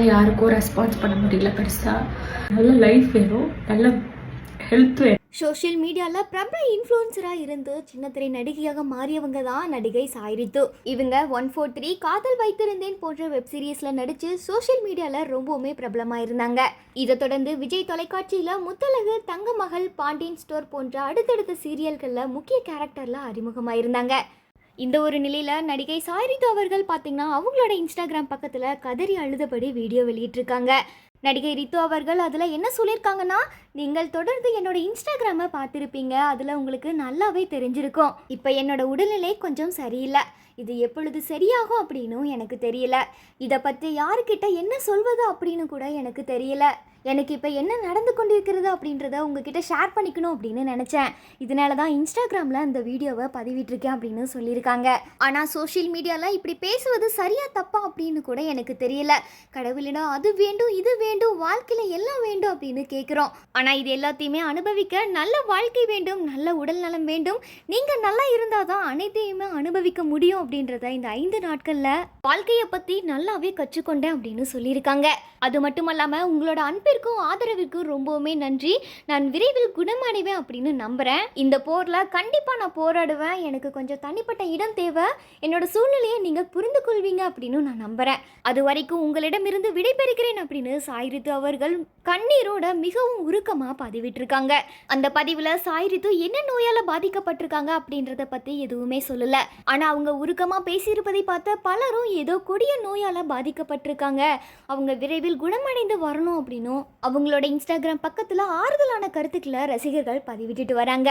என்னால் யாருக்கும் ரெஸ்பான்ஸ் பண்ண முடியல. பெருசாக நல்ல லைஃப் வேணும், நல்ல ஹெல்த் வேணும். சோஷியல் மீடியாவில் பிரபல இன்ஃப்ளூயன்சராக இருந்து சின்னத்திரை நடிகையாக மாறியவங்க தான் நடிகை சாய் ரித்து. இவங்க 143, காதல் வைத்திருந்தேன் போன்ற வெப் சீரிஸில் நடித்து சோஷியல் மீடியாவில் ரொம்பவுமே பிரபலமாக இருந்தாங்க. இதை தொடர்ந்து விஜய் தொலைக்காட்சியில் முத்தழகு, தங்க மகள், பாண்டியன் ஸ்டோர் போன்ற அடுத்தடுத்த சீரியல்களில் முக்கிய கேரக்டரில் அறிமுகமாக இருந்தாங்க. இந்த ஒரு நிலையில் நடிகை சாய் ரித்து அவர்கள் பார்த்திங்கன்னா அவங்களோட இன்ஸ்டாகிராம் பக்கத்தில் கதறி அழுதபடி வீடியோ வெளியிட்டிருக்காங்க. நடிகை ரித்து அவர்கள் அதில் என்ன சொல்லியிருக்காங்கன்னா, நீங்கள் தொடர்ந்து என்னோட இன்ஸ்டாகிராமை பார்த்துருப்பீங்க, அதில் உங்களுக்கு நல்லாவே தெரிஞ்சிருக்கும். இப்போ என்னோட உடல்நிலை கொஞ்சம் சரியில்லை, இது எப்பொழுது சரியாகும் அப்படின்னும் எனக்கு தெரியல. இதை பற்றி யாருக்கிட்ட என்ன சொல்வது அப்படின்னு கூட எனக்கு தெரியல. எனக்கு இப்போ என்ன நடந்து கொண்டிருக்கிறது அப்படின்றத உங்ககிட்ட ஷேர் பண்ணிக்கணும் அப்படின்னு நினச்சேன். இதனால தான் இன்ஸ்டாகிராமில் அந்த வீடியோவை பதிவிட்டிருக்கேன் அப்படின்னு சொல்லியிருக்காங்க. ஆனால் சோஷியல் மீடியாவில் இப்படி பேசுவது சரியா தப்பா அப்படின்னு கூட எனக்கு தெரியல. கடவுளிடம் அது வேண்டும், இது வேண்டும், வாழ்க்கையில் எல்லாம் வேண்டும் அப்படின்னு கேட்குறோம். ஆனால் இது எல்லாத்தையுமே அனுபவிக்க நல்ல வாழ்க்கை வேண்டும், நல்ல உடல் நலம் வேண்டும். நீங்கள் நல்லா இருந்தால் தான் அனைத்தையுமே அனுபவிக்க முடியும் அப்படின்றத இந்த 5 நாட்களில் வாழ்க்கையை பற்றி நல்லாவே கற்றுக்கொண்டேன் அப்படின்னு சொல்லியிருக்காங்க. அது மட்டும் இல்லாமல் உங்களோட அன்பிற்கும் ஆதரவிற்கும் ரொம்பவுமே நன்றி. நான் விரைவில் குணமடைவேன் அப்படின்னு நம்புகிறேன். இந்த போரில் கண்டிப்பாக நான் போராடுவேன். எனக்கு கொஞ்சம் தனிப்பட்ட இடம் தேவை. என்னோட சூழ்நிலையை நீங்கள் புரிந்து கொள்வீங்க அப்படின்னு நான் நம்புகிறேன். அது வரைக்கும் உங்களிடமிருந்து விடைபெறுகிறேன் அப்படின்னு சாய் ரித்து அவர்கள் கண்ணீரோட மிகவும் உருக்கமாக பதிவிட்டிருக்காங்க. அந்த பதிவில் சாய் ரித்து என்ன நோயால் பாதிக்கப்பட்டிருக்காங்க அப்படின்றத பற்றி எதுவுமே சொல்லலை. ஆனால் அவங்க உருக்கமாக பேசியிருப்பதை பார்த்த பலரும் ஏதோ கொடிய நோயால் பாதிக்கப்பட்டிருக்காங்க, அவங்க விரைவில் குணமடைந்து வரணும் அப்படின்னும் அவங்களோட இன்ஸ்டாகிராம் பக்கத்தில் ஆறுதலான கருத்துக்களை ரசிகர்கள் பதிவிட்டுட்டு வராங்க.